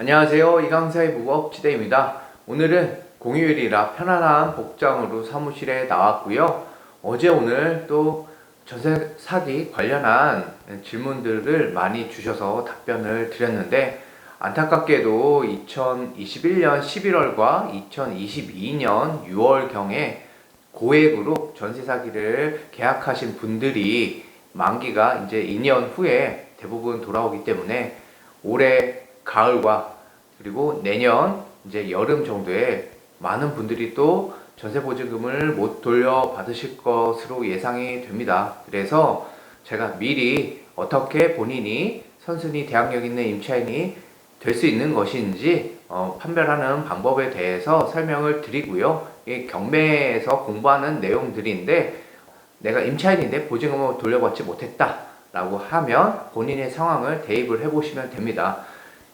안녕하세요. 이강사의 무법지대입니다. 오늘은 공휴일이라 편안한 복장으로 사무실에 나왔고요. 어제 오늘 또 전세 사기 관련한 질문들을 많이 주셔서 답변을 드렸는데, 안타깝게도 2021년 11월과 2022년 6월경에 고액으로 전세 사기를 계약하신 분들이 만기가 이제 2년 후에 대부분 돌아오기 때문에 올해 가을과 그리고 내년 이제 여름 정도에 많은 분들이 또 전세보증금을 못 돌려받으실 것으로 예상이 됩니다. 그래서 제가 미리 어떻게 본인이 선순위 대항력 있는 임차인이 될 수 있는 것인지 판별하는 방법에 대해서 설명을 드리고요. 이 경매에서 공부하는 내용들인데, 내가 임차인인데 보증금을 돌려받지 못했다 라고 하면 본인의 상황을 대입을 해보시면 됩니다.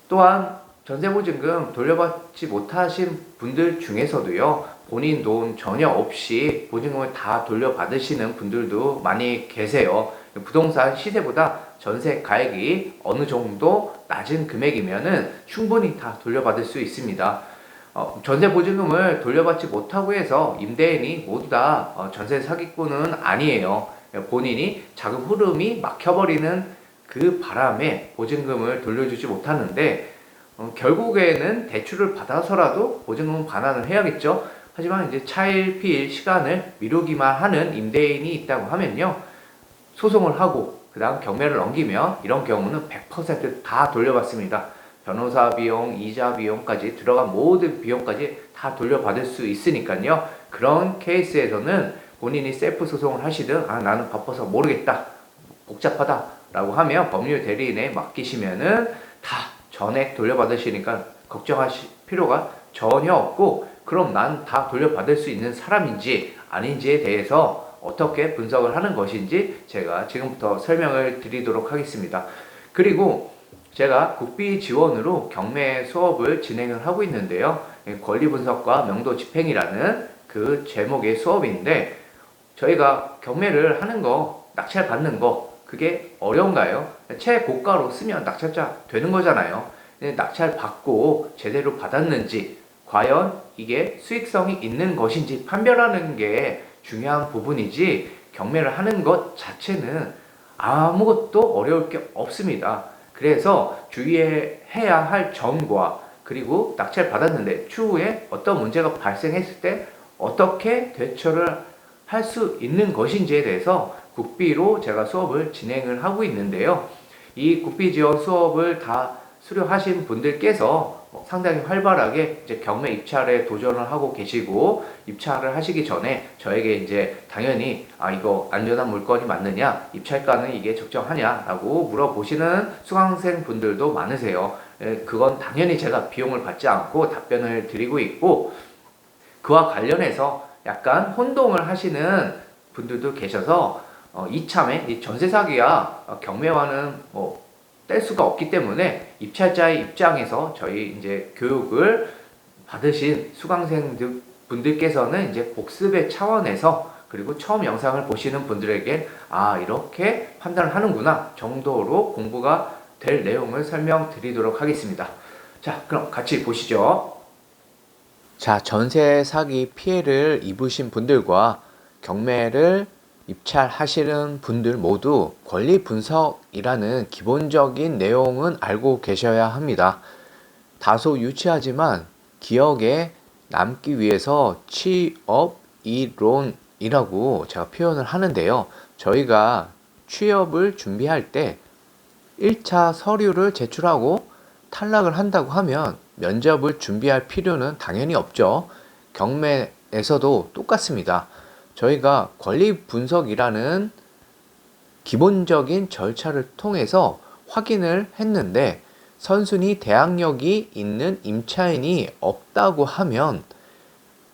또한 전세보증금 돌려받지 못하신 분들 중에서도요, 본인 돈 전혀 없이 보증금을 다 돌려받으시는 분들도 많이 계세요. 부동산 시세보다 전세 가액이 어느 정도 낮은 금액이면은 충분히 다 돌려받을 수 있습니다. 전세보증금을 돌려받지 못하고 해서 임대인이 모두 다 전세 사기꾼은 아니에요. 본인이 자금 흐름이 막혀버리는 그 바람에 보증금을 돌려주지 못하는데, 결국에는 대출을 받아서라도 보증금 반환을 해야겠죠. 하지만 이제 차일피일 시간을 미루기만 하는 임대인이 있다고 하면요, 소송을 하고 그 다음 경매를 넘기면 이런 경우는 100% 다 돌려받습니다. 변호사 비용, 이자 비용까지 들어간 모든 비용까지 다 돌려받을 수 있으니까요. 그런 케이스에서는 본인이 셀프 소송을 하시든, 나는 바빠서 모르겠다, 복잡하다 라고 하면 법률 대리인에 맡기시면은 다 전액 돌려받으시니까 걱정하실 필요가 전혀 없고, 그럼 난 다 돌려받을 수 있는 사람인지 아닌지에 대해서 어떻게 분석을 하는 것인지 제가 지금부터 설명을 드리도록 하겠습니다. 그리고 제가 국비 지원으로 경매 수업을 진행을 하고 있는데요. 권리 분석과 명도 집행이라는 그 제목의 수업인데, 저희가 경매를 하는 거, 낙찰 받는 거, 그게 어려운가요? 최고가로 쓰면 낙찰자 되는 거잖아요. 낙찰 받고 제대로 받았는지, 과연 이게 수익성이 있는 것인지 판별하는 게 중요한 부분이지, 경매를 하는 것 자체는 아무것도 어려울 게 없습니다. 그래서 주의해야 할 점과, 그리고 낙찰 받았는데 추후에 어떤 문제가 발생했을 때 어떻게 대처를 할 수 있는 것인지에 대해서 국비로 제가 수업을 진행을 하고 있는데요. 이 국비 지원 수업을 다 수료하신 분들께서 상당히 활발하게 이제 경매 입찰에 도전을 하고 계시고, 입찰을 하시기 전에 저에게 이제 당연히 이거 안전한 물건이 맞느냐, 입찰가는 이게 적정하냐라고 물어보시는 수강생 분들도 많으세요. 그건 당연히 제가 비용을 받지 않고 답변을 드리고 있고, 그와 관련해서 약간 혼동을 하시는 분들도 계셔서, 이참에 이 전세 사기야 경매와는 뗄 수가 없기 때문에 입찰자의 입장에서 저희 이제 교육을 받으신 수강생들 분들께서는 이제 복습의 차원에서, 그리고 처음 영상을 보시는 분들에게 이렇게 판단을 하는구나 정도로 공부가 될 내용을 설명드리도록 하겠습니다. 자, 그럼 같이 보시죠. 자, 전세 사기 피해를 입으신 분들과 경매를 입찰하시는 분들 모두 권리 분석이라는 기본적인 내용은 알고 계셔야 합니다. 다소 유치하지만 기억에 남기 위해서 취업 이론이라고 제가 표현을 하는데요. 저희가 취업을 준비할 때 1차 서류를 제출하고 탈락을 한다고 하면 면접을 준비할 필요는 당연히 없죠. 경매에서도 똑같습니다. 저희가 권리 분석이라는 기본적인 절차를 통해서 확인을 했는데, 선순위 대항력이 있는 임차인이 없다고 하면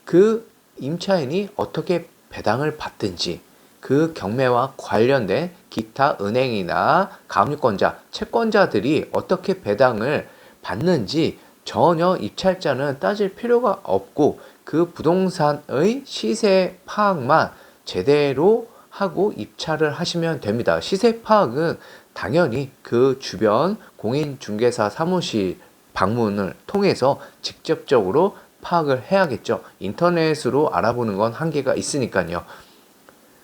그 임차인이 어떻게 배당을 받든지, 그 경매와 관련된 기타 은행이나 가압류권자, 채권자들이 어떻게 배당을 받는지 전혀 입찰자는 따질 필요가 없고, 그 부동산의 시세 파악만 제대로 하고 입찰을 하시면 됩니다. 시세 파악은 당연히 그 주변 공인중개사 사무실 방문을 통해서 직접적으로 파악을 해야겠죠. 인터넷으로 알아보는 건 한계가 있으니까요.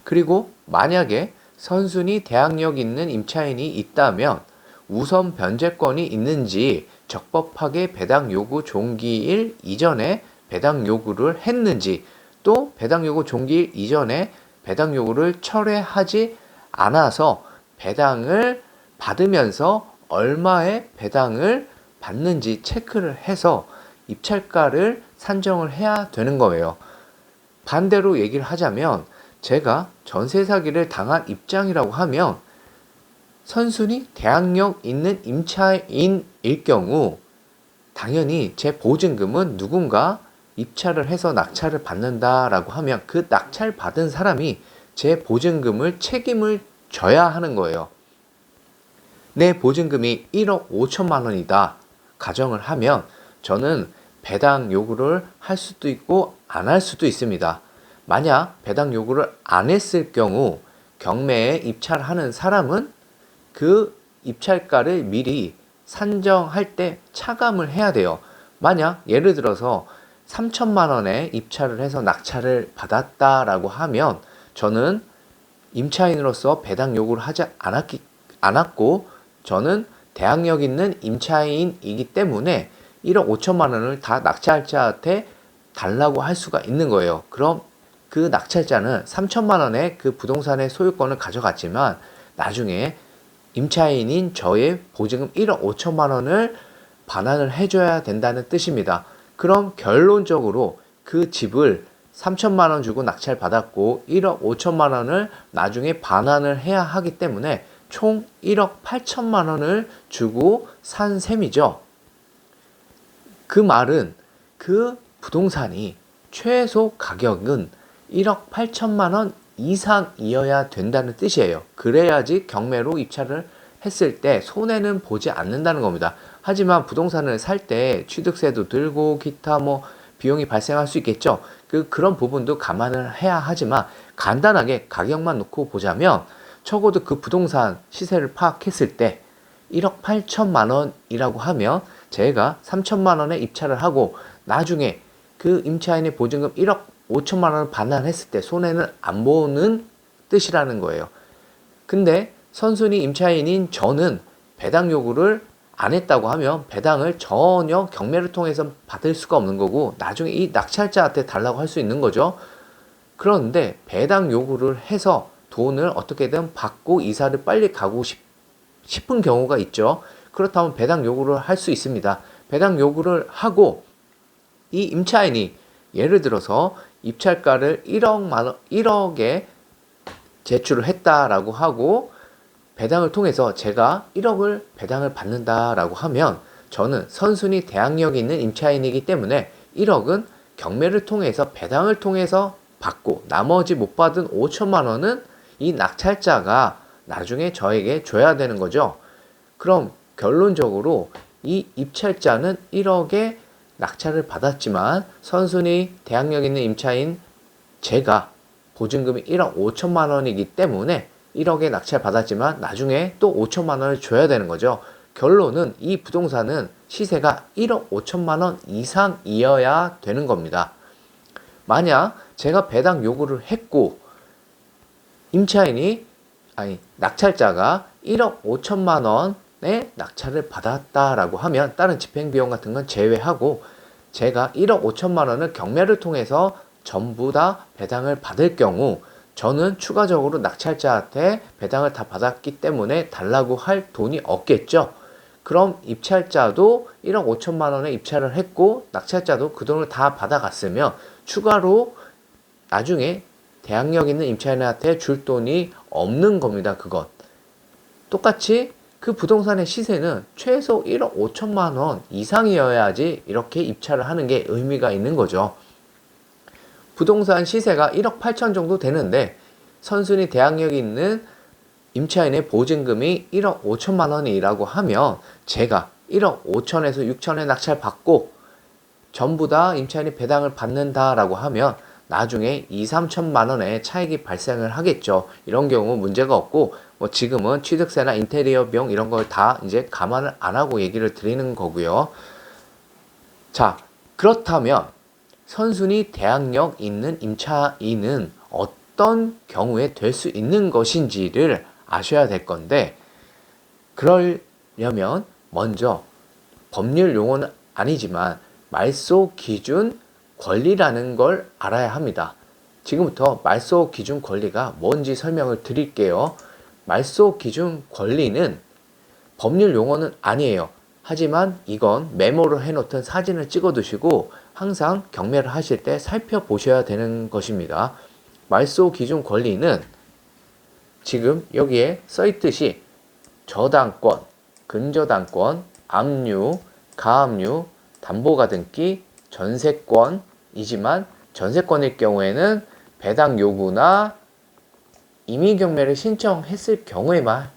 그리고 만약에 선순위 대항력 있는 임차인이 있다면 우선 변제권이 있는지, 적법하게 배당 요구 종기일 이전에 배당 요구를 했는지, 또 배당 요구 종기일 이전에 배당 요구를 철회하지 않아서 배당을 받으면서 얼마의 배당을 받는지 체크를 해서 입찰가를 산정을 해야 되는 거예요. 반대로 얘기를 하자면 제가 전세 사기를 당한 입장이라고 하면 선순위 대항력 있는 임차인일 경우 당연히 제 보증금은 누군가 입찰을 해서 낙찰을 받는다라고 하면 그 낙찰 받은 사람이 제 보증금을 책임을 져야 하는 거예요. 내 보증금이 1억 5천만 원이다 가정을 하면 저는 배당 요구를 할 수도 있고 안 할 수도 있습니다. 만약 배당 요구를 안 했을 경우 경매에 입찰하는 사람은 그 입찰가를 미리 산정할 때 차감을 해야 돼요. 만약 예를 들어서 3천만 원에 입찰을 해서 낙찰을 받았다라고 하면 저는 임차인으로서 배당 요구를 하지 않았고 저는 대항력 있는 임차인이기 때문에 1억 5천만 원을 다 낙찰자한테 달라고 할 수가 있는 거예요. 그럼 그 낙찰자는 3천만 원의 그 부동산의 소유권을 가져갔지만 나중에 임차인인 저의 보증금 1억 5천만 원을 반환을 해줘야 된다는 뜻입니다. 그럼 결론적으로 그 집을 3천만 원 주고 낙찰 받았고 1억 5천만 원을 나중에 반환을 해야 하기 때문에 총 1억 8천만 원을 주고 산 셈이죠. 그 말은 그 부동산이 최소 가격은 1억 8천만 원 이상이어야 된다는 뜻이에요. 그래야지 경매로 입찰을 했을 때 손해는 보지 않는다는 겁니다. 하지만 부동산을 살 때 취득세도 들고 기타 비용이 발생할 수 있겠죠. 그런 부분도 감안을 해야 하지만 간단하게 가격만 놓고 보자면 적어도 그 부동산 시세를 파악했을 때 1억 8천만 원이라고 하면 제가 3천만 원에 입찰을 하고 나중에 그 임차인의 보증금 1억 5천만 원을 반환했을 때 손해는 안 보는 뜻이라는 거예요. 근데 선순위 임차인인 저는 배당 요구를 안 했다고 하면 배당을 전혀 경매를 통해서 받을 수가 없는 거고 나중에 이 낙찰자한테 달라고 할 수 있는 거죠. 그런데 배당 요구를 해서 돈을 어떻게든 받고 이사를 빨리 가고 싶은 경우가 있죠. 그렇다면 배당 요구를 할 수 있습니다. 배당 요구를 하고 이 임차인이 예를 들어서 입찰가를 1억에 제출을 했다라고 하고 배당을 통해서 제가 1억을 배당을 받는다라고 하면 저는 선순위 대항력이 있는 임차인이기 때문에 1억은 경매를 통해서 배당을 통해서 받고 나머지 못 받은 5천만 원은 이 낙찰자가 나중에 저에게 줘야 되는 거죠. 그럼 결론적으로 이 입찰자는 1억에 낙찰을 받았지만 선순위 대항력 있는 임차인 제가 보증금이 1억 5천만 원이기 때문에 1억에 낙찰 받았지만 나중에 또 5천만 원을 줘야 되는 거죠. 결론은 이 부동산은 시세가 1억 5천만 원 이상이어야 되는 겁니다. 만약 제가 배당 요구를 했고 낙찰자가 1억 5천만 원의 낙찰을 받았다라고 하면 다른 집행비용 같은 건 제외하고 제가 1억 5천만 원을 경매를 통해서 전부 다 배당을 받을 경우 저는 추가적으로 낙찰자한테 배당을 다 받았기 때문에 달라고 할 돈이 없겠죠. 그럼 입찰자도 1억 5천만 원에 입찰을 했고 낙찰자도 그 돈을 다 받아갔으면 추가로 나중에 대항력 있는 임차인한테 줄 돈이 없는 겁니다. 그것. 똑같이 그 부동산의 시세는 최소 1억 5천만 원 이상이어야지 이렇게 입찰을 하는 게 의미가 있는 거죠. 부동산 시세가 1억 8천 정도 되는데 선순위 대항력이 있는 임차인의 보증금이 1억 5천만 원이라고 하면 제가 1억 5천에서 6천에 낙찰 받고 전부 다 임차인이 배당을 받는다라고 하면 나중에 2, 3천만 원의 차익이 발생을 하겠죠. 이런 경우 문제가 없고 지금은 취득세나 인테리어 비용 이런 걸 다 이제 감안을 안 하고 얘기를 드리는 거고요. 자, 그렇다면 선순위 대항력 있는 임차인은 어떤 경우에 될 수 있는 것인지를 아셔야 될 건데, 그러려면 먼저 법률 용어는 아니지만 말소 기준 권리라는 걸 알아야 합니다. 지금부터 말소 기준 권리가 뭔지 설명을 드릴게요. 말소 기준 권리는 법률 용어는 아니에요. 하지만 이건 메모로 해놓던 사진을 찍어 두시고 항상 경매를 하실 때 살펴보셔야 되는 것입니다. 말소 기준 권리는 지금 여기에 써있듯이 저당권, 근저당권, 압류, 가압류, 담보가등기, 전세권이지만 전세권일 경우에는 배당 요구나 임의경매를 신청했을 경우에만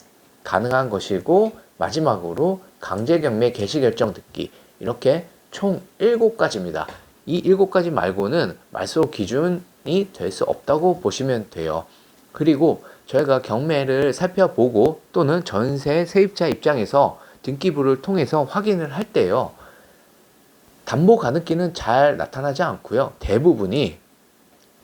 가능한 것이고, 마지막으로 강제경매 개시결정 듣기, 이렇게 총 7가지입니다. 이 7가지 말고는 말소 기준이 될 수 없다고 보시면 돼요. 그리고 저희가 경매를 살펴보고 또는 전세 세입자 입장에서 등기부를 통해서 확인을 할 때요, 담보 가능기는 잘 나타나지 않고요. 대부분이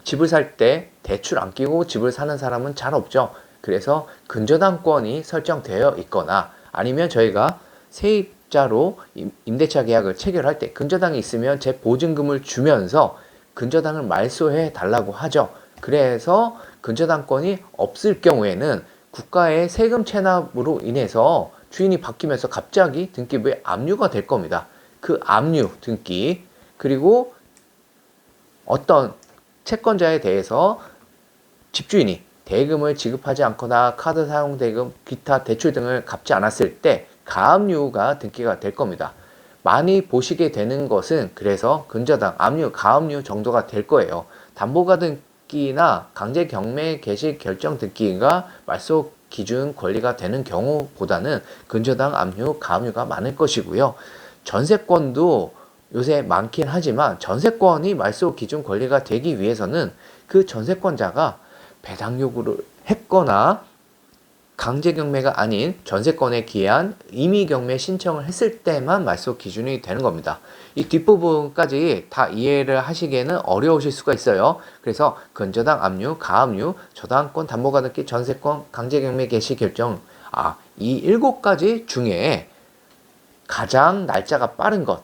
집을 살 때 대출 안 끼고 집을 사는 사람은 잘 없죠. 그래서 근저당권이 설정되어 있거나 아니면 저희가 세입자로 임대차 계약을 체결할 때 근저당이 있으면 제 보증금을 주면서 근저당을 말소해 달라고 하죠. 그래서 근저당권이 없을 경우에는 국가의 세금 체납으로 인해서 주인이 바뀌면서 갑자기 등기부에 압류가 될 겁니다. 그 압류 등기, 그리고 어떤 채권자에 대해서 집주인이 대금을 지급하지 않거나 카드 사용 대금, 기타 대출 등을 갚지 않았을 때 가압류가 등기가 될 겁니다. 많이 보시게 되는 것은 그래서 근저당, 압류, 가압류 정도가 될 거예요. 담보가등기나 강제경매 개시 결정 등기가 말소 기준 권리가 되는 경우보다는 근저당, 압류, 가압류가 많을 것이고요. 전세권도 요새 많긴 하지만 전세권이 말소 기준 권리가 되기 위해서는 그 전세권자가 배당 요구를 했거나 강제경매가 아닌 전세권에 기한 임의경매 신청을 했을 때만 말소 기준이 되는 겁니다. 이 뒷부분까지 다 이해를 하시기에는 어려우실 수가 있어요. 그래서 근저당, 압류, 가압류, 저당권, 담보가등기, 전세권, 강제경매 개시 결정, 이 7가지 중에 가장 날짜가 빠른 것,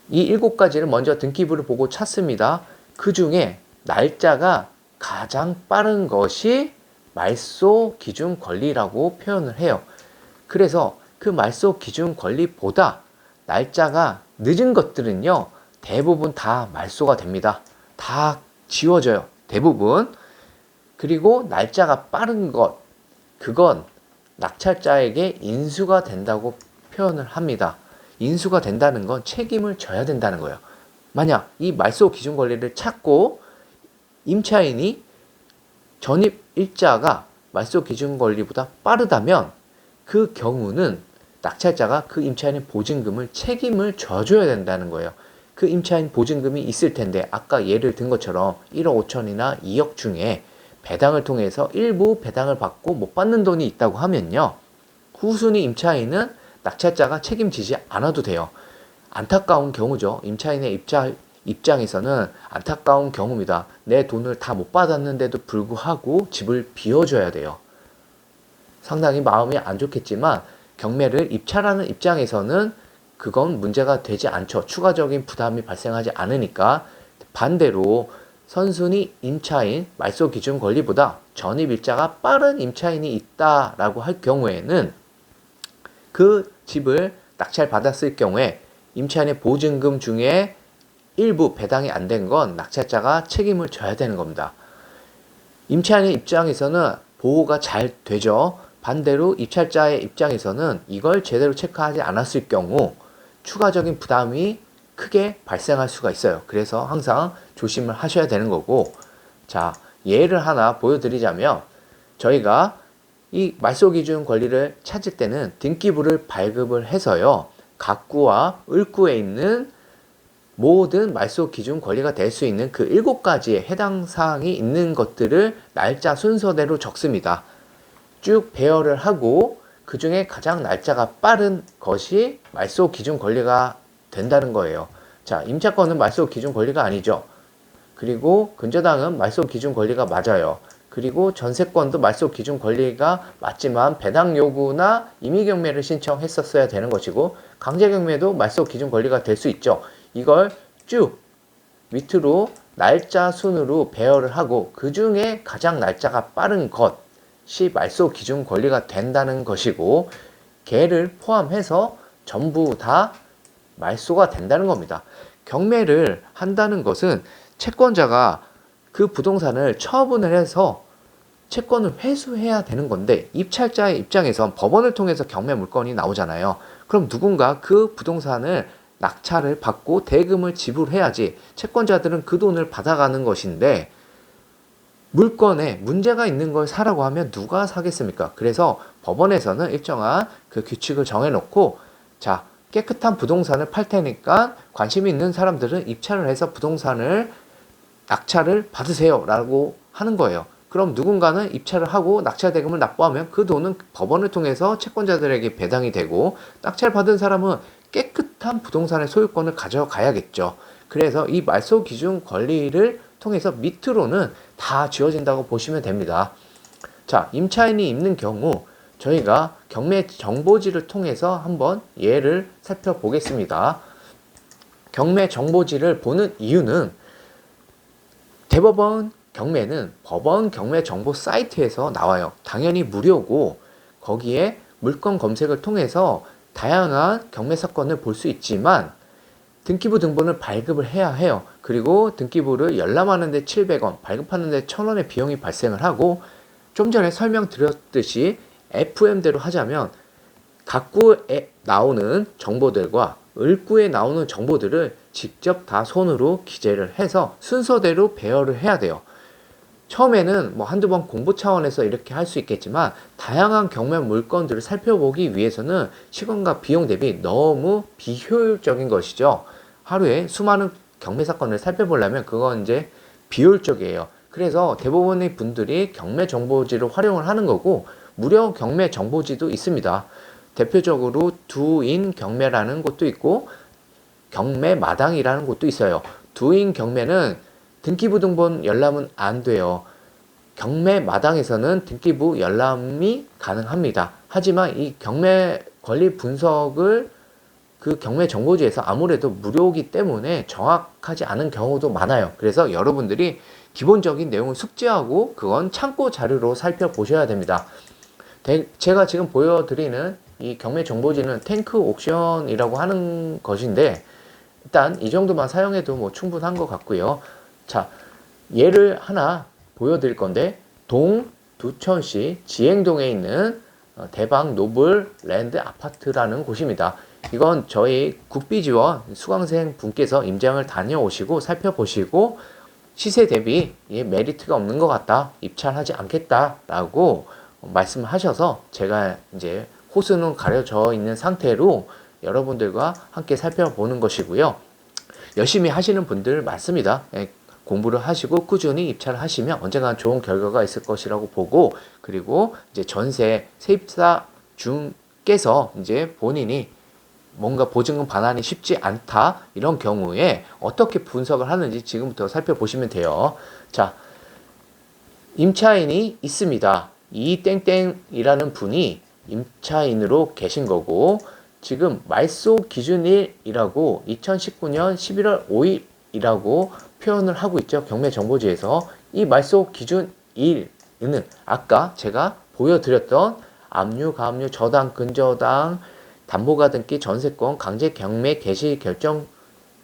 이 7가지를 먼저 등기부를 보고 찾습니다. 그 중에 날짜가 가장 빠른 것이 말소 기준 권리라고 표현을 해요. 그래서 그 말소 기준 권리보다 날짜가 늦은 것들은요, 대부분 다 말소가 됩니다. 다 지워져요, 대부분. 그리고 날짜가 빠른 것, 그건 낙찰자에게 인수가 된다고 표현을 합니다. 인수가 된다는 건 책임을 져야 된다는 거예요. 만약 이 말소 기준 권리를 찾고 임차인이 전입 일자가 말소 기준 권리보다 빠르다면 그 경우는 낙찰자가 그 임차인의 보증금을 책임을 져줘야 된다는 거예요. 그 임차인 보증금이 있을 텐데 아까 예를 든 것처럼 1억 5천이나 2억 중에 배당을 통해서 일부 배당을 받고 못 받는 돈이 있다고 하면요, 후순위 임차인은 낙찰자가 책임지지 않아도 돼요. 안타까운 경우죠. 임차인의 입장에서는 안타까운 경우입니다. 내 돈을 다 못 받았는데도 불구하고 집을 비워줘야 돼요. 상당히 마음이 안 좋겠지만 경매를 입찰하는 입장에서는 그건 문제가 되지 않죠. 추가적인 부담이 발생하지 않으니까. 반대로 선순위 임차인 말소 기준 권리보다 전입일자가 빠른 임차인이 있다라고 할 경우에는 그 집을 낙찰 받았을 경우에 임차인의 보증금 중에 일부 배당이 안 된 건 낙찰자가 책임을 져야 되는 겁니다. 임차인의 입장에서는 보호가 잘 되죠. 반대로 입찰자의 입장에서는 이걸 제대로 체크하지 않았을 경우 추가적인 부담이 크게 발생할 수가 있어요. 그래서 항상 조심을 하셔야 되는 거고, 자, 예를 하나 보여드리자면 저희가 이 말소 기준 권리를 찾을 때는 등기부를 발급을 해서요, 갑구와 을구에 있는 모든 말소 기준 권리가 될 수 있는 그 7가지의 해당 사항이 있는 것들을 날짜 순서대로 적습니다. 쭉 배열을 하고 그 중에 가장 날짜가 빠른 것이 말소 기준 권리가 된다는 거예요. 자, 임차권은 말소 기준 권리가 아니죠. 그리고 근저당은 말소 기준 권리가 맞아요. 그리고 전세권도 말소 기준 권리가 맞지만 배당 요구나 임의경매를 신청했었어야 되는 것이고, 강제경매도 말소 기준 권리가 될 수 있죠. 이걸 쭉 밑으로 날짜 순으로 배열을 하고 그 중에 가장 날짜가 빠른 것이 말소 기준 권리가 된다는 것이고, 걔를 포함해서 전부 다 말소가 된다는 겁니다. 경매를 한다는 것은 채권자가 그 부동산을 처분을 해서 채권을 회수해야 되는 건데, 입찰자의 입장에선 법원을 통해서 경매 물건이 나오잖아요. 그럼 누군가 그 부동산을 낙찰을 받고 대금을 지불해야지 채권자들은 그 돈을 받아가는 것인데, 물건에 문제가 있는 걸 사라고 하면 누가 사겠습니까? 그래서 법원에서는 일정한 그 규칙을 정해놓고, 자, 깨끗한 부동산을 팔 테니까 관심 있는 사람들은 입찰을 해서 부동산을 낙찰을 받으세요 라고 하는 거예요. 그럼 누군가는 입찰을 하고 낙찰 대금을 납부하면 그 돈은 법원을 통해서 채권자들에게 배당이 되고, 낙찰 받은 사람은 깨끗한 부동산의 소유권을 가져가야겠죠. 그래서 이 말소 기준 권리를 통해서 밑으로는 다 지어진다고 보시면 됩니다. 자, 임차인이 있는 경우 저희가 경매 정보지를 통해서 한번 예를 살펴보겠습니다. 경매 정보지를 보는 이유는, 대법원 경매는 법원 경매 정보 사이트에서 나와요. 당연히 무료고 거기에 물건 검색을 통해서 다양한 경매 사건을 볼 수 있지만 등기부 등본을 발급을 해야 해요. 그리고 등기부를 열람하는데 700원, 발급하는데 1000원의 비용이 발생을 하고, 좀 전에 설명드렸듯이 FM대로 하자면 각구에 나오는 정보들과 을구에 나오는 정보들을 직접 다 손으로 기재를 해서 순서대로 배열을 해야 돼요. 처음에는 뭐 한두 번 공부 차원에서 이렇게 할 수 있겠지만, 다양한 경매 물건들을 살펴보기 위해서는 시간과 비용 대비 너무 비효율적인 것이죠. 하루에 수많은 경매 사건을 살펴보려면 그건 이제 비효율적이에요. 그래서 대부분의 분들이 경매 정보지를 활용을 하는 거고, 무료 경매 정보지도 있습니다. 대표적으로 두인 경매라는 곳도 있고 경매 마당이라는 곳도 있어요. 두인 경매는 등기부 등본 열람은 안 돼요. 경매 마당에서는 등기부 열람이 가능합니다. 하지만 이 경매 권리 분석을 그 경매 정보지에서 아무래도 무료이기 때문에 정확하지 않은 경우도 많아요. 그래서 여러분들이 기본적인 내용을 숙지하고 그건 참고 자료로 살펴보셔야 됩니다. 제가 지금 보여드리는 이 경매 정보지는 탱크 옥션이라고 하는 것인데, 일단 이 정도만 사용해도 뭐 충분한 것 같고요. 자, 예를 하나 보여드릴 건데, 두천시 지행동에 있는 대박 노블 랜드 아파트라는 곳입니다. 이건 저희 국비지원 수강생 분께서 임장을 다녀오시고 살펴보시고 시세 대비 메리트가 없는 것 같다, 입찰하지 않겠다라고 말씀을 하셔서 제가 이제 호수는 가려져 있는 상태로 여러분들과 함께 살펴보는 것이고요. 열심히 하시는 분들 많습니다. 공부를 하시고 꾸준히 입찰을 하시면 언젠가 좋은 결과가 있을 것이라고 보고, 그리고 이제 전세 세입자 중께서 이제 본인이 뭔가 보증금 반환이 쉽지 않다, 이런 경우에 어떻게 분석을 하는지 지금부터 살펴보시면 돼요. 자, 임차인이 있습니다. 이 땡땡이라는 분이 임차인으로 계신 거고, 지금 말소 기준일이라고 2019년 11월 5일이라고 표현을 하고 있죠. 경매 정보지에서. 이 말소 기준일은 아까 제가 보여드렸던 압류, 가압류, 저당, 근저당, 담보가 등기, 전세권, 강제 경매 개시 결정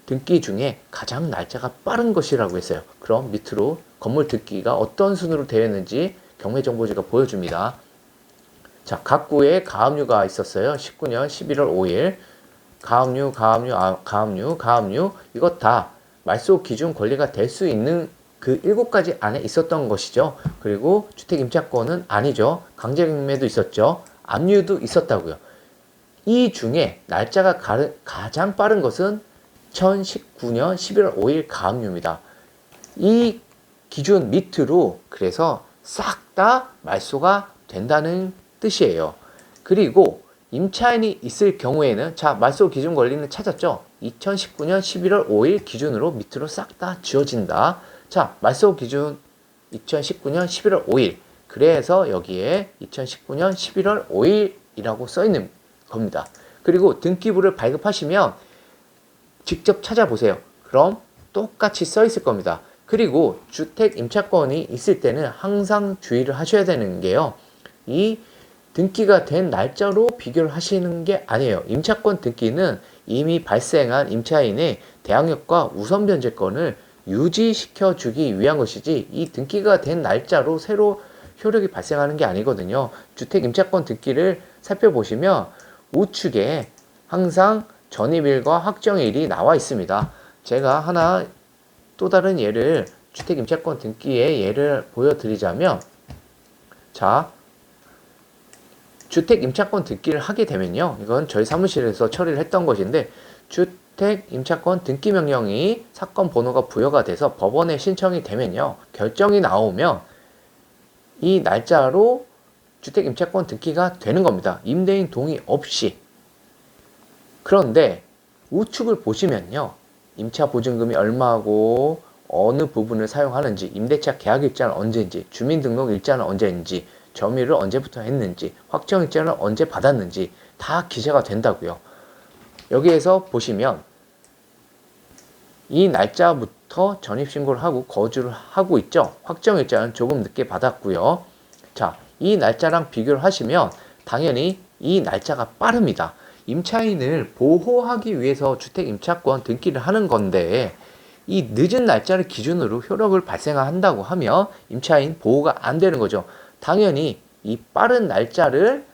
등기 중에 가장 날짜가 빠른 것이라고 했어요. 그럼 밑으로 건물 등기가 어떤 순으로 되어 있는지 경매 정보지가 보여줍니다. 자, 각구에 가압류가 있었어요. 19년 11월 5일. 가압류, 가압류, 이것 다 말소 기준 권리가 될 수 있는 그 7가지 안에 있었던 것이죠. 그리고 주택임차권은 아니죠. 강제경매도 있었죠. 압류도 있었다고요. 이 중에 날짜가 가장 빠른 것은 2019년 11월 5일 가압류입니다. 이 기준 밑으로 그래서 싹 다 말소가 된다는 뜻이에요. 그리고 임차인이 있을 경우에는 자, 말소 기준 권리는 찾았죠? 2019년 11월 5일 기준으로 밑으로 싹 다 지워진다. 자, 말소 기준 2019년 11월 5일. 그래서 여기에 2019년 11월 5일이라고 써 있는 겁니다. 그리고 등기부를 발급하시면 직접 찾아보세요. 그럼 똑같이 써 있을 겁니다. 그리고 주택 임차권이 있을 때는 항상 주의를 하셔야 되는 게요. 이 등기가 된 날짜로 비교를 하시는 게 아니에요. 임차권 등기는 이미 발생한 임차인의 대항력과 우선 변제권을 유지시켜 주기 위한 것이지 이 등기가 된 날짜로 새로 효력이 발생하는 게 아니거든요. 주택 임차권 등기를 살펴보시면 우측에 항상 전입일과 확정일이 나와 있습니다. 제가 하나 또 다른 예를 주택 임차권 등기의 예를 보여드리자면 자, 주택 임차권 등기를 하게 되면요. 이건 저희 사무실에서 처리를 했던 것인데 주택 임차권 등기 명령이 사건 번호가 부여가 돼서 법원에 신청이 되면요. 결정이 나오면 이 날짜로 주택 임차권 등기가 되는 겁니다. 임대인 동의 없이. 그런데 우측을 보시면요. 임차 보증금이 얼마고 어느 부분을 사용하는지, 임대차 계약 일자는 언제인지, 주민등록 일자는 언제인지, 점유를 언제부터 했는지, 확정 일자는 언제 받았는지 다 기재가 된다고요. 여기에서 보시면 이 날짜부터 전입신고를 하고 거주를 하고 있죠. 확정 일자는 조금 늦게 받았고요. 자, 이 날짜랑 비교를 하시면 당연히 이 날짜가 빠릅니다. 임차인을 보호하기 위해서 주택 임차권 등기를 하는 건데 이 늦은 날짜를 기준으로 효력을 발생한다고 하면 임차인 보호가 안 되는 거죠. 당연히 이 빠른 날짜를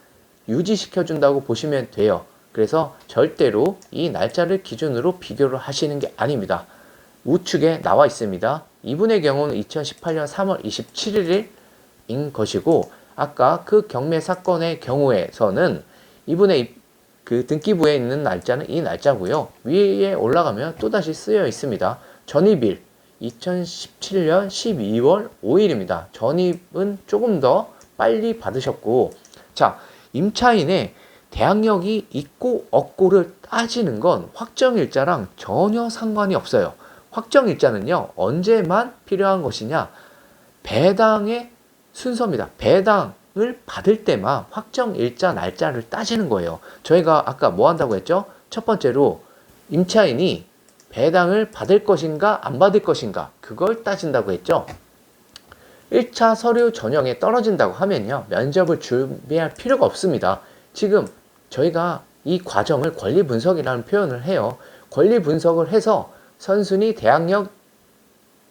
유지시켜 준다고 보시면 돼요. 그래서 절대로 이 날짜를 기준으로 비교를 하시는 게 아닙니다. 우측에 나와 있습니다. 이분의 경우는 2018년 3월 27일인 것이고 아까 그 경매 사건의 경우에서는 이분의 그 등기부에 있는 날짜는 이 날짜고요. 위에 올라가면 또다시 쓰여 있습니다. 전입일 2017년 12월 5일입니다. 전입은 조금 더 빨리 받으셨고 자, 임차인의 대항력이 있고 없고를 따지는 건 확정일자랑 전혀 상관이 없어요. 확정일자는요. 언제만 필요한 것이냐 배당의 순서입니다. 배당을 받을 때만 확정일자 날짜를 따지는 거예요. 저희가 아까 뭐 한다고 했죠? 첫 번째로 임차인이 배당을 받을 것인가 안 받을 것인가 그걸 따진다고 했죠. 1차 서류 전형에 떨어진다고 하면요. 면접을 준비할 필요가 없습니다. 지금 저희가 이 과정을 권리 분석이라는 표현을 해요. 권리 분석을 해서 선순위 대항력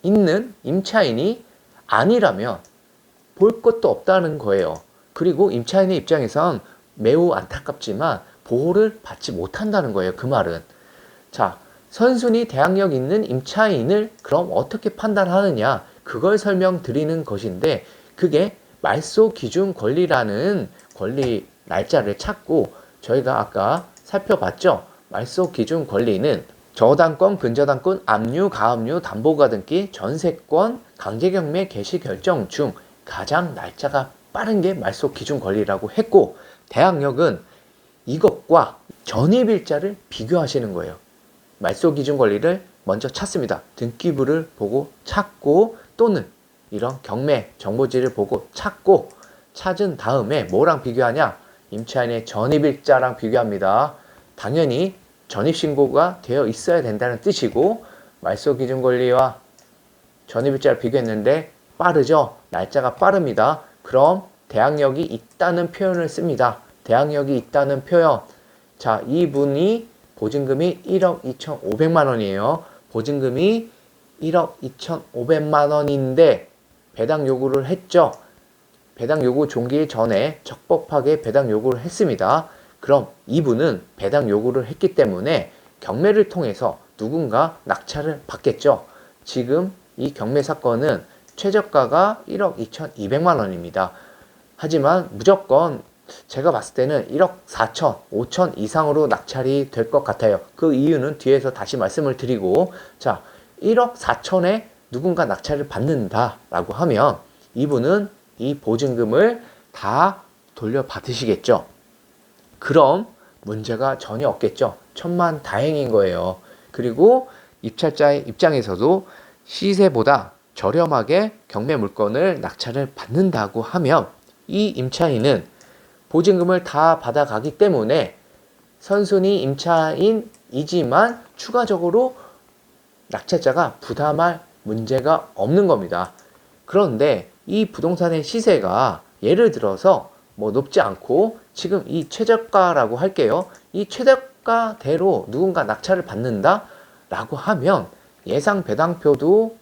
있는 임차인이 아니라면 볼 것도 없다는 거예요. 그리고 임차인의 입장에선 매우 안타깝지만 보호를 받지 못한다는 거예요. 그 말은. 자, 선순위 대항력 있는 임차인을 그럼 어떻게 판단하느냐 그걸 설명드리는 것인데 그게 말소 기준 권리라는 권리 날짜를 찾고 저희가 아까 살펴봤죠. 말소 기준 권리는 저당권, 근저당권, 압류, 가압류, 담보가등기, 전세권, 강제경매 개시 결정 중 가장 날짜가 빠른 게 말소 기준 권리라고 했고 대항력은 이것과 전입일자를 비교하시는 거예요. 말소 기준 권리를 먼저 찾습니다. 등기부를 보고 찾고 또는 이런 경매 정보지를 보고 찾고 찾은 다음에 뭐랑 비교하냐? 임차인의 전입일자랑 비교합니다. 당연히 전입신고가 되어 있어야 된다는 뜻이고 말소 기준 권리와 전입일자를 비교했는데 빠르죠? 날짜가 빠릅니다. 그럼 대항력이 있다는 표현을 씁니다. 대항력이 있다는 표현. 자, 이분이 보증금이 1억 2,500만 원이에요. 보증금이 1억 2,500만 원인데 배당 요구를 했죠. 배당 요구 종기 전에 적법하게 배당 요구를 했습니다. 그럼 이분은 배당 요구를 했기 때문에 경매를 통해서 누군가 낙찰을 받겠죠. 지금 이 경매 사건은 최저가가 1억 2,200만 원입니다. 하지만 무조건 제가 봤을 때는 1억 4천, 5천 이상으로 낙찰이 될 것 같아요. 그 이유는 뒤에서 다시 말씀을 드리고 자, 1억 4천에 누군가 낙찰을 받는다라고 하면 이분은 이 보증금을 다 돌려받으시겠죠. 그럼 문제가 전혀 없겠죠. 천만다행인 거예요. 그리고 입찰자의 입장에서도 시세보다 저렴하게 경매 물건을 낙찰을 받는다고 하면 이 임차인은 보증금을 다 받아가기 때문에 선순위 임차인이지만 추가적으로 낙찰자가 부담할 문제가 없는 겁니다. 그런데 이 부동산의 시세가 예를 들어서 높지 않고 지금 이 최저가라고 할게요. 이 최저가대로 누군가 낙찰을 받는다 라고 하면 예상 배당표도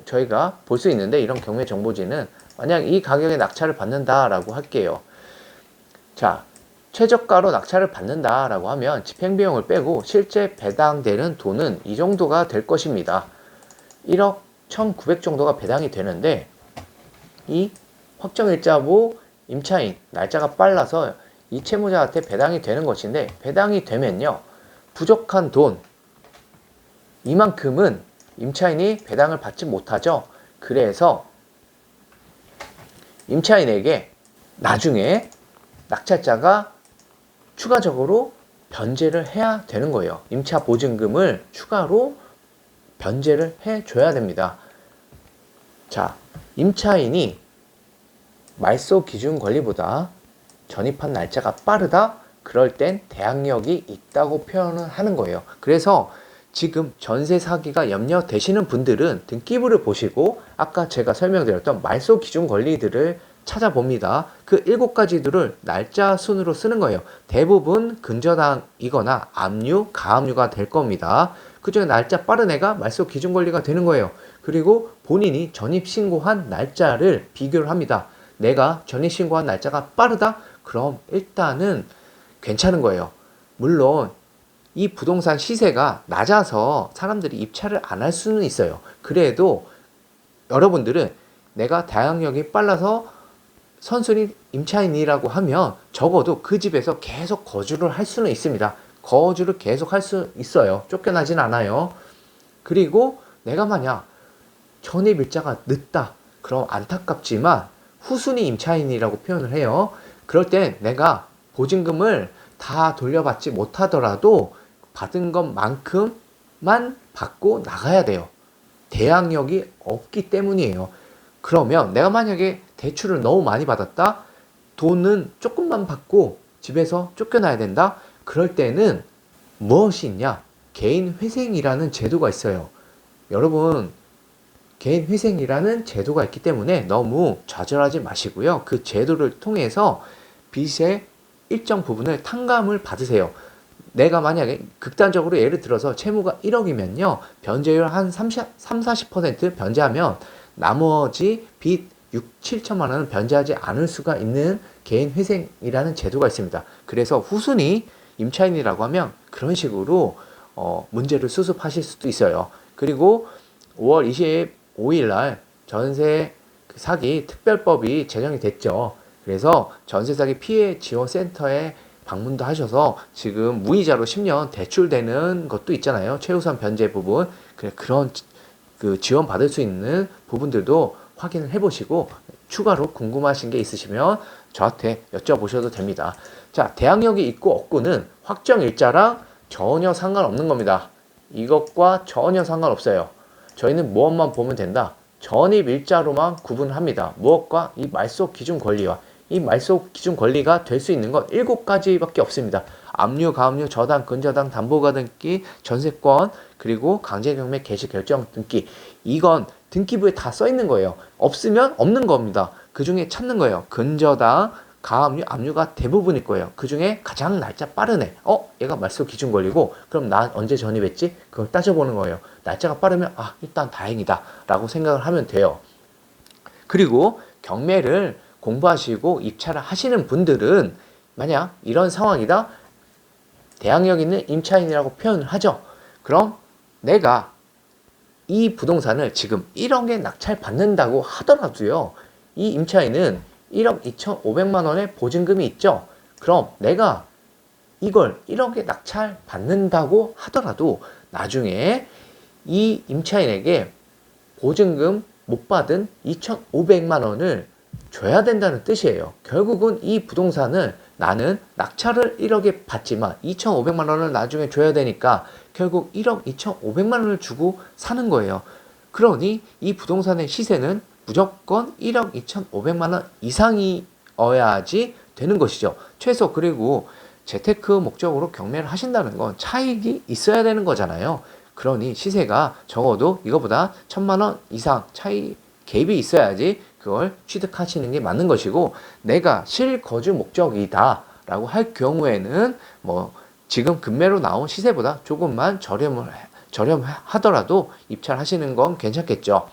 저희가 볼 수 있는데, 이런 경매 정보지는 만약 이 가격에 낙찰을 받는다 라고 할게요. 자, 최저가로 낙찰을 받는다 라고 하면 집행비용을 빼고 실제 배당되는 돈은 이 정도가 될 것입니다. 1억 1,900 정도가 배당이 되는데, 이 확정일자보 임차인 날짜가 빨라서 이 채무자한테 배당이 되는 것인데, 배당이 되면요 부족한 돈 이만큼은 임차인이 배당을 받지 못하죠. 그래서 임차인에게 나중에 낙찰자가 추가적으로 변제를 해야 되는 거예요. 임차 보증금을 추가로 변제를 해줘야 됩니다. 자, 임차인이 말소 기준 권리보다 전입한 날짜가 빠르다? 그럴 땐 대항력이 있다고 표현을 하는 거예요. 그래서 지금 전세 사기가 염려되시는 분들은 등기부를 보시고 아까 제가 설명드렸던 말소 기준 권리들을 찾아봅니다. 그 7가지들을 날짜 순으로 쓰는 거예요. 대부분 근저당이거나 압류, 가압류가 될 겁니다. 그 중에 날짜 빠른 애가 말소 기준 권리가 되는 거예요. 그리고 본인이 전입신고한 날짜를 비교를 합니다. 내가 전입신고한 날짜가 빠르다? 그럼 일단은 괜찮은 거예요. 물론 이 부동산 시세가 낮아서 사람들이 입찰을 안 할 수는 있어요. 그래도 여러분들은 내가 대항력이 빨라서 선순위 임차인이라고 하면 적어도 그 집에서 계속 거주를 할 수는 있습니다. 거주를 계속 할 수 있어요. 쫓겨나진 않아요. 그리고 내가 만약 전입일자가 늦다, 그럼 안타깝지만 후순위 임차인이라고 표현을 해요. 그럴 땐 내가 보증금을 다 돌려받지 못하더라도 받은 것만큼만 받고 나가야 돼요. 대항력이 없기 때문이에요. 그러면 내가 만약에 대출을 너무 많이 받았다, 돈은 조금만 받고 집에서 쫓겨나야 된다, 그럴 때는 무엇이 있냐? 개인 회생이라는 제도가 있어요. 여러분, 개인 회생이라는 제도가 있기 때문에 너무 좌절하지 마시고요. 그 제도를 통해서 빚의 일정 부분을 탕감을 받으세요. 내가 만약에 극단적으로 예를 들어서 채무가 1억이면요. 변제율 한 30-40% 변제하면 나머지 빚 6-7천만 원은 변제하지 않을 수가 있는 개인 회생이라는 제도가 있습니다. 그래서 후순위 임차인이라고 하면 그런 식으로 문제를 수습하실 수도 있어요. 그리고 5월 25일 날 전세 사기 특별법이 제정이 됐죠. 그래서 전세 사기 피해 지원 센터에 방문도 하셔서 지금 무이자로 10년 대출되는 것도 있잖아요. 최우선 변제 부분. 그런 지원 받을 수 있는 부분들도 확인을 해보시고 추가로 궁금하신 게 있으시면 저한테 여쭤보셔도 됩니다. 자, 대항력이 있고 없고는 확정일자랑 전혀 상관없는 겁니다. 이것과 전혀 상관없어요. 저희는 무엇만 보면 된다. 전입일자로만 구분합니다. 무엇과 이 말소 기준 권리와 이 말소 기준 권리가 될 수 있는 건 7가지밖에 없습니다. 압류, 가압류, 저당, 근저당, 담보가 등기, 전세권, 그리고 강제경매 개시 결정 등기. 이건 등기부에 다 써 있는 거예요. 없으면 없는 겁니다. 그 중에 찾는 거예요. 근저당, 가압류, 압류가 대부분일 거예요. 그 중에 가장 날짜 빠른 애. 얘가 말소 기준 권리고 그럼 난 언제 전입했지? 그걸 따져보는 거예요. 날짜가 빠르면 일단 다행이다 라고 생각을 하면 돼요. 그리고 경매를 공부하시고 입찰을 하시는 분들은 만약 이런 상황이다, 대항력 있는 임차인이라고 표현을 하죠. 그럼 내가 이 부동산을 지금 1억에 낙찰 받는다고 하더라도요, 이 임차인은 1억 2,500만 원의 보증금이 있죠. 그럼 내가 이걸 1억에 낙찰 받는다고 하더라도 나중에 이 임차인에게 보증금 못 받은 2,500만 원을 줘야 된다는 뜻이에요. 결국은 이 부동산을 나는 낙찰을 1억에 받지만 2,500만 원을 나중에 줘야 되니까 결국 1억 2,500만 원을 주고 사는 거예요. 그러니 이 부동산의 시세는 무조건 1억 2,500만 원 이상이어야지 되는 것이죠. 최소. 그리고 재테크 목적으로 경매를 하신다는 건 차익이 있어야 되는 거잖아요. 그러니 시세가 적어도 이거보다 1,000만 원 이상 차이 갭이 있어야지 그걸 취득하시는 게 맞는 것이고, 내가 실거주 목적이다 라고 할 경우에는 뭐 지금 금매로 나온 시세보다 조금만 저렴하더라도 입찰하시는 건 괜찮겠죠.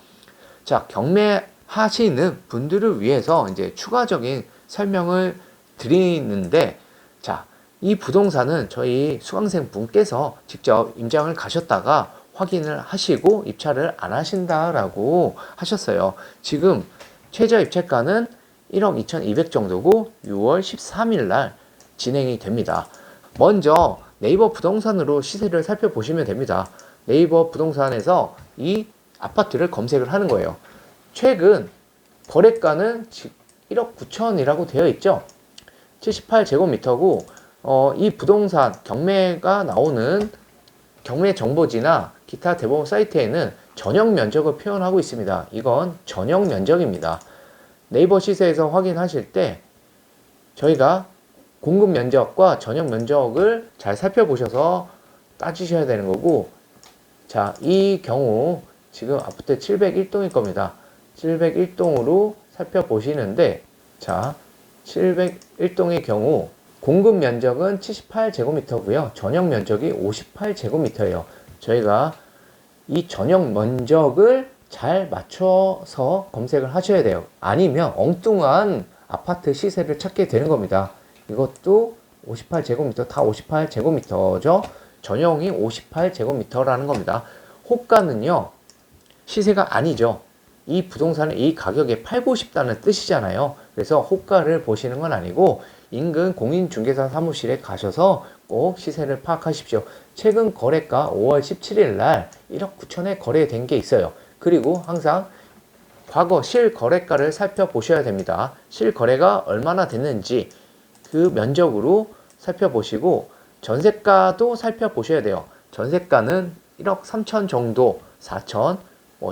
자, 경매하시는 분들을 위해서 이제 추가적인 설명을 드리는데, 자, 이 부동산은 저희 수강생 분께서 직접 임장을 가셨다가 확인을 하시고 입찰을 안 하신다라고 하셨어요. 지금 최저 입찰가는 1억 2,200 정도고 6월 13일 날 진행이 됩니다. 먼저 네이버 부동산으로 시세를 살펴보시면 됩니다. 네이버 부동산에서 이 아파트를 검색을 하는 거예요. 최근 거래가는 1억 9천이라고 되어 있죠. 78제곱미터고 이 부동산 경매가 나오는 경매 정보지나 기타 대부분 사이트에는 전용 면적을 표현하고 있습니다. 이건 전용 면적입니다. 네이버 시세에서 확인하실 때 저희가 공급 면적과 전용 면적을 잘 살펴보셔서 따지셔야 되는 거고, 자, 이 경우 지금 아파트 701동일 겁니다. 701동으로 살펴보시는데, 자, 701동의 경우 공급 면적은 78제곱미터고요. 전용 면적이 58제곱미터예요. 저희가 이 전용 면적을 잘 맞춰서 검색을 하셔야 돼요. 아니면 엉뚱한 아파트 시세를 찾게 되는 겁니다. 이것도 58제곱미터, 다 58제곱미터죠. 전용이 58제곱미터라는 겁니다. 호가는요, 시세가 아니죠. 이 부동산을 이 가격에 팔고 싶다는 뜻이잖아요. 그래서 호가를 보시는 건 아니고 인근 공인중개사 사무실에 가셔서 꼭 시세를 파악하십시오. 최근 거래가 5월 17일 날 1억 9천에 거래된 게 있어요. 그리고 항상 과거 실거래가를 살펴보셔야 됩니다. 실거래가 얼마나 됐는지 그 면적으로 살펴보시고 전세가도 살펴보셔야 돼요. 전세가는 1억 3천 정도, 4천,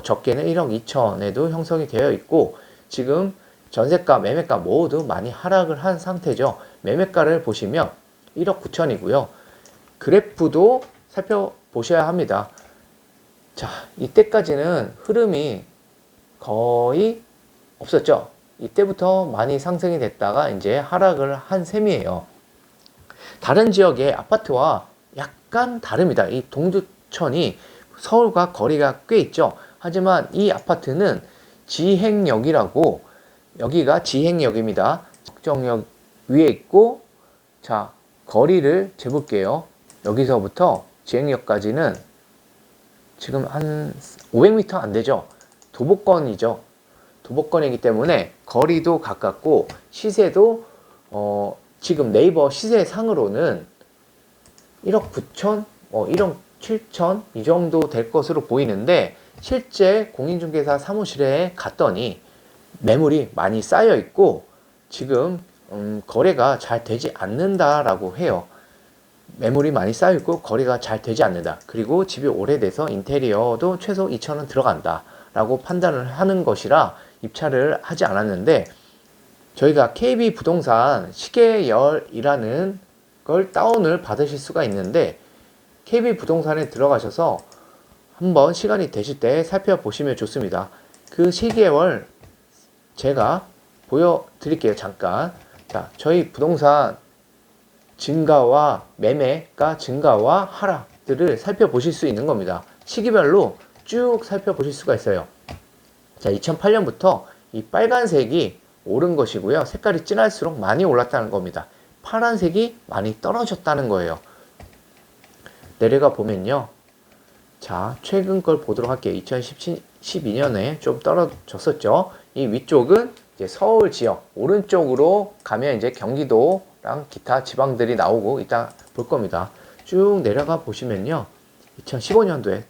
적게는 1억 2천에도 형성이 되어 있고, 지금 전세가, 매매가 모두 많이 하락을 한 상태죠. 매매가를 보시면 1억 9천이고요. 그래프도 살펴보셔야 합니다. 자, 이때까지는 흐름이 거의 없었죠. 이때부터 많이 상승이 됐다가 이제 하락을 한 셈이에요. 다른 지역의 아파트와 약간 다릅니다. 이 동두천이 서울과 거리가 꽤 있죠. 하지만 이 아파트는 지행역이라고, 여기가 지행역입니다. 적정역 위에 있고, 자, 거리를 재볼게요. 여기서부터 지행역까지는 지금 한 500m 안 되죠. 도보권이죠. 도보권이기 때문에 거리도 가깝고 시세도 지금 네이버 시세상으로는 1억 9천, 1억 7천 이 정도 될 것으로 보이는데, 실제 공인중개사 사무실에 갔더니 매물이 많이 쌓여 있고 지금 거래가 잘 되지 않는다라고 해요. 매물이 많이 쌓여 있고 거래가 잘 되지 않는다. 그리고 집이 오래돼서 인테리어도 최소 2천원 들어간다 라고 판단을 하는 것이라 입찰을 하지 않았는데, 저희가 KB부동산 시계열이라는 걸 다운을 받으실 수가 있는데, KB부동산에 들어가셔서 한번 시간이 되실 때 살펴보시면 좋습니다. 그 시계열 제가 보여드릴게요. 잠깐. 자, 저희 부동산 증가와 매매가 증가와 하락들을 살펴보실 수 있는 겁니다. 시기별로 쭉 살펴보실 수가 있어요. 자, 2008년부터 이 빨간색이 오른 것이고요. 색깔이 진할수록 많이 올랐다는 겁니다. 파란색이 많이 떨어졌다는 거예요. 내려가 보면요. 자, 최근 걸 보도록 할게요. 2012년에 좀 떨어졌었죠. 이 위쪽은 이제 서울 지역, 오른쪽으로 가면 이제 경기도랑 기타 지방들이 나오고 이따 볼 겁니다. 쭉 내려가 보시면요. 2015년도에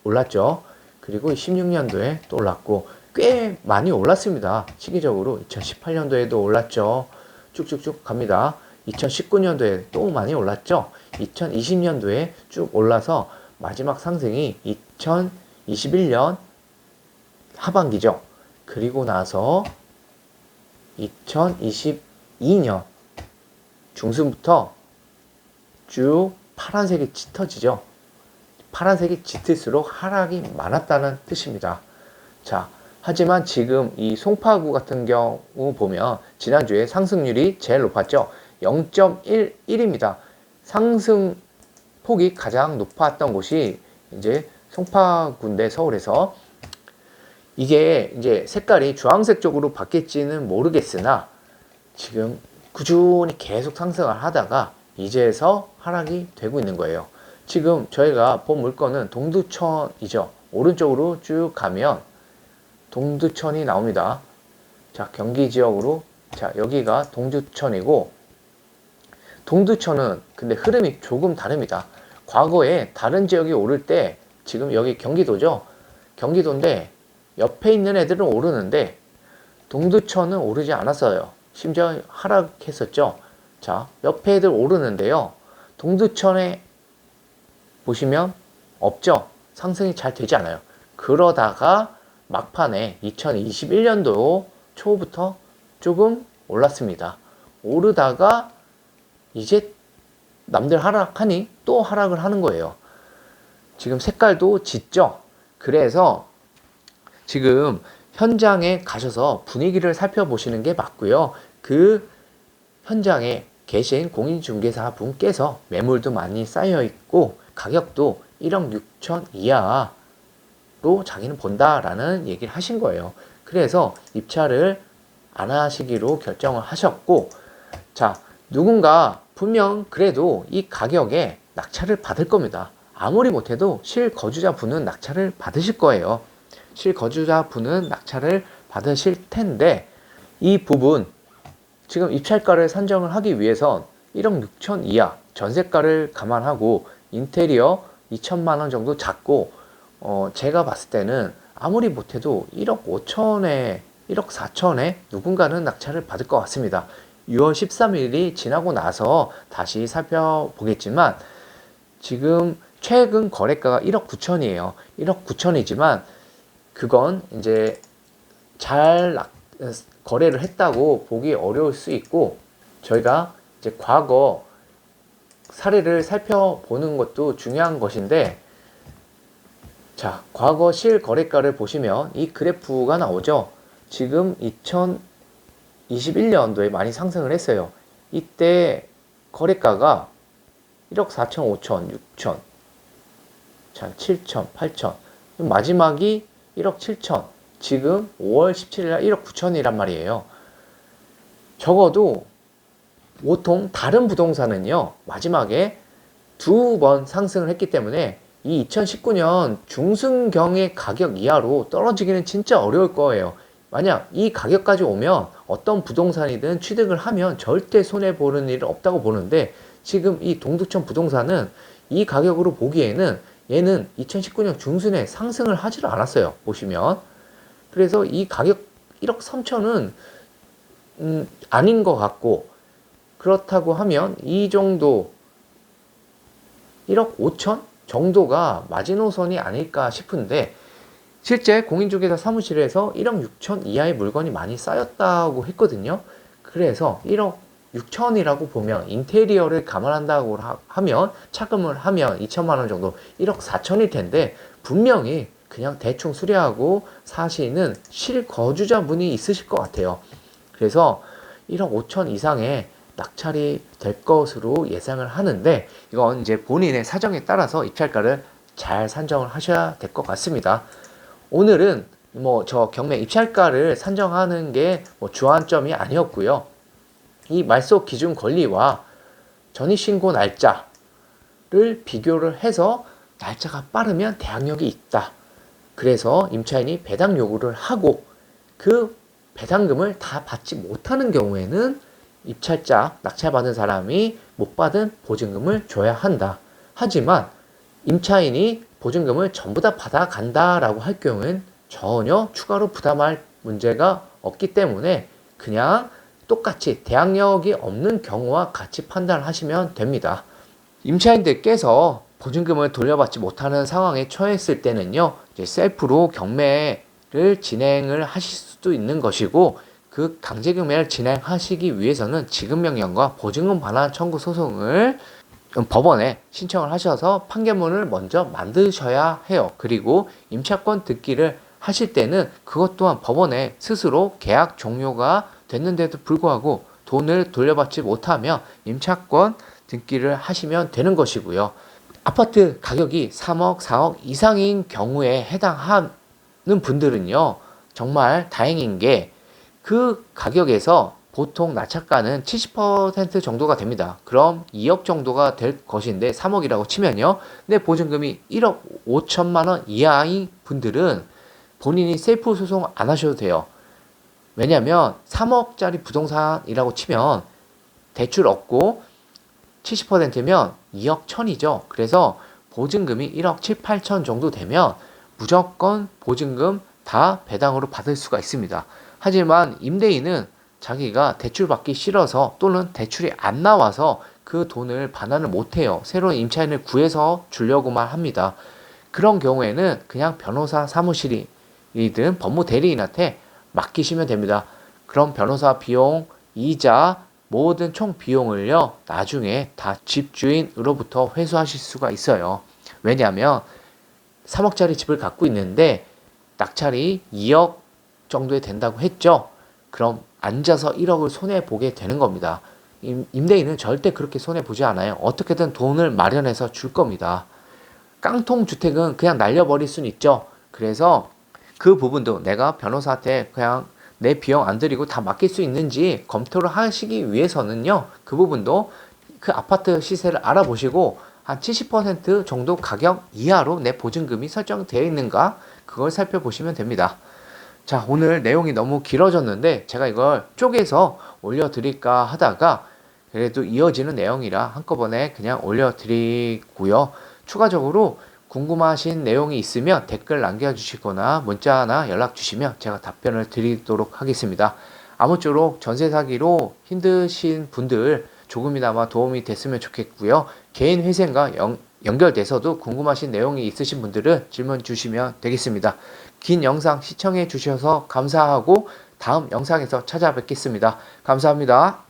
올랐죠. 그리고 16년도에 또 올랐고, 꽤 많이 올랐습니다. 시기적으로 2018년도에도 올랐죠. 쭉쭉쭉 갑니다. 2019년도에 또 많이 올랐죠. 2020년도에 쭉 올라서 마지막 상승이 2021년 하반기죠. 그리고 나서 2022년 중순부터 쭉 파란색이 짙어지죠. 파란색이 짙을수록 하락이 많았다는 뜻입니다. 자, 하지만 지금 이 송파구 같은 경우 보면 지난주에 상승률이 제일 높았죠. 0.11입니다. 상승 폭이 가장 높았던 곳이 이제 송파구인데, 서울에서. 이게 이제 색깔이 주황색 쪽으로 바뀔지는 모르겠으나 지금 꾸준히 계속 상승을 하다가 이제서 하락이 되고 있는 거예요. 지금 저희가 본 물건은 동두천이죠. 오른쪽으로 쭉 가면 동두천이 나옵니다. 자, 경기 지역으로, 자, 여기가 동두천이고, 동두천은 근데 흐름이 조금 다릅니다. 과거에 다른 지역이 오를 때, 지금 여기 경기도죠. 경기도인데 옆에 있는 애들은 오르는데 동두천은 오르지 않았어요. 심지어 하락했었죠. 자, 옆에 애들 오르는데요. 동두천에 보시면 없죠. 상승이 잘 되지 않아요. 그러다가 막판에 2021년도 초부터 조금 올랐습니다. 오르다가 이제 남들 하락하니 또 하락을 하는 거예요. 지금 색깔도 짙죠. 그래서 지금 현장에 가셔서 분위기를 살펴보시는 게 맞고요. 그 현장에 계신 공인중개사 분께서 매물도 많이 쌓여 있고 가격도 1억 6천 이하로 자기는 본다라는 얘기를 하신 거예요. 그래서 입찰을 안 하시기로 결정을 하셨고, 자, 누군가 분명 그래도 이 가격에 낙찰을 받을 겁니다. 아무리 못해도 실거주자 분은 낙찰을 받으실 거예요. 실거주자 분은 낙찰을 받으실 텐데, 이 부분 지금 입찰가를 산정을 하기 위해선 1억 6천 이하 전세가를 감안하고 인테리어 2천만 원 정도 잡고, 제가 봤을 때는 아무리 못해도 1억 5천에 1억 4천에 누군가는 낙찰을 받을 것 같습니다. 6월 13일이 지나고 나서 다시 살펴보겠지만 지금 최근 거래가가 1억 9천이에요. 1억 9천이지만 그건 이제 잘 거래를 했다고 보기 어려울 수 있고, 저희가 이제 과거 사례를 살펴보는 것도 중요한 것인데, 자, 과거 실거래가를 보시면 이 그래프가 나오죠. 지금 2021년도에 많이 상승을 했어요. 이때 거래가가 1억 4천, 5천, 6천, 자, 7천, 8천, 마지막이 1억 7천, 지금 5월 17일 1억 9천이란 말이에요. 적어도 보통 다른 부동산은요, 마지막에 두 번 상승을 했기 때문에 이 2019년 중순경의 가격 이하로 떨어지기는 진짜 어려울 거예요. 만약 이 가격까지 오면 어떤 부동산이든 취득을 하면 절대 손해보는 일은 없다고 보는데, 지금 이 동두천 부동산은 이 가격으로 보기에는 얘는 2019년 중순에 상승을 하지를 않았어요. 보시면. 그래서 이 가격 1억 3천은 아닌 것 같고, 그렇다고 하면 이 정도 1억 5천 정도가 마지노선이 아닐까 싶은데, 실제 공인중개사 사무실에서 1억 6천 이하의 물건이 많이 쌓였다고 했거든요. 그래서 1억 6천이라고 보면 인테리어를 감안한다고 하면 차금을 하면 2천만 원 정도, 1억 4천일 텐데 분명히 그냥 대충 수리하고 사시는 실거주자분이 있으실 것 같아요. 그래서 1억 5천 이상의 낙찰이 될 것으로 예상을 하는데, 이건 이제 본인의 사정에 따라서 입찰가를 잘 산정을 하셔야 될 것 같습니다. 오늘은 저 경매 입찰가를 산정하는 게 주안점이 아니었고요. 이 말소 기준 권리와 전입신고 날짜를 비교를 해서 날짜가 빠르면 대항력이 있다. 그래서 임차인이 배당 요구를 하고 그 배당금을 다 받지 못하는 경우에는 입찰자, 낙찰받은 사람이 못 받은 보증금을 줘야 한다. 하지만 임차인이 보증금을 전부 다 받아간다라고 할 경우엔 전혀 추가로 부담할 문제가 없기 때문에 그냥 똑같이 대항력이 없는 경우와 같이 판단을 하시면 됩니다. 임차인들께서 보증금을 돌려받지 못하는 상황에 처했을 때는요, 이제 셀프로 경매를 진행을 하실 수도 있는 것이고, 그 강제 경매를 진행하시기 위해서는 지급명령과 보증금 반환 청구 소송을 법원에 신청을 하셔서 판결문을 먼저 만드셔야 해요. 그리고 임차권 등기를 하실 때는 그것 또한 법원에 스스로 계약 종료가 됐는데도 불구하고 돈을 돌려받지 못하면 임차권 등기를 하시면 되는 것이고요. 아파트 가격이 3억, 4억 이상인 경우에 해당하는 분들은요, 정말 다행인 게 그 가격에서 보통 낙찰가는 70% 정도가 됩니다. 그럼 2억 정도가 될 것인데 3억이라고 치면요. 내 보증금이 1억 5천만 원 이하인 분들은 본인이 셀프 소송 안 하셔도 돼요. 왜냐하면 3억짜리 부동산이라고 치면 대출 없고 70%면 2억 1천이죠. 그래서 보증금이 1억 7, 8천 정도 되면 무조건 보증금 다 배당으로 받을 수가 있습니다. 하지만 임대인은 자기가 대출 받기 싫어서 또는 대출이 안 나와서 그 돈을 반환을 못해요. 새로운 임차인을 구해서 주려고만 합니다. 그런 경우에는 그냥 변호사 사무실이든 법무 대리인한테 맡기시면 됩니다. 그럼 변호사 비용, 이자, 모든 총 비용을요, 나중에 다 집주인으로부터 회수하실 수가 있어요. 왜냐하면 3억짜리 집을 갖고 있는데 낙찰이 2억 정도에 된다고 했죠. 그럼 앉아서 1억을 손해보게 되는 겁니다. 임대인은 절대 그렇게 손해보지 않아요. 어떻게든 돈을 마련해서 줄 겁니다. 깡통 주택은 그냥 날려버릴 수는 있죠. 그래서 그 부분도 내가 변호사한테 그냥 내 비용 안 들이고 다 맡길 수 있는지 검토를 하시기 위해서는요, 그 부분도 그 아파트 시세를 알아보시고 한 70% 정도 가격 이하로 내 보증금이 설정되어 있는가, 그걸 살펴보시면 됩니다. 자, 오늘 내용이 너무 길어졌는데 제가 이걸 쪼개서 올려드릴까 하다가 그래도 이어지는 내용이라 한꺼번에 그냥 올려드리고요. 추가적으로 궁금하신 내용이 있으면 댓글 남겨주시거나 문자나 연락 주시면 제가 답변을 드리도록 하겠습니다. 아무쪼록 전세 사기로 힘드신 분들 조금이나마 도움이 됐으면 좋겠고요. 개인 회생과 연결돼서도 궁금하신 내용이 있으신 분들은 질문 주시면 되겠습니다. 긴 영상 시청해 주셔서 감사하고 다음 영상에서 찾아뵙겠습니다. 감사합니다.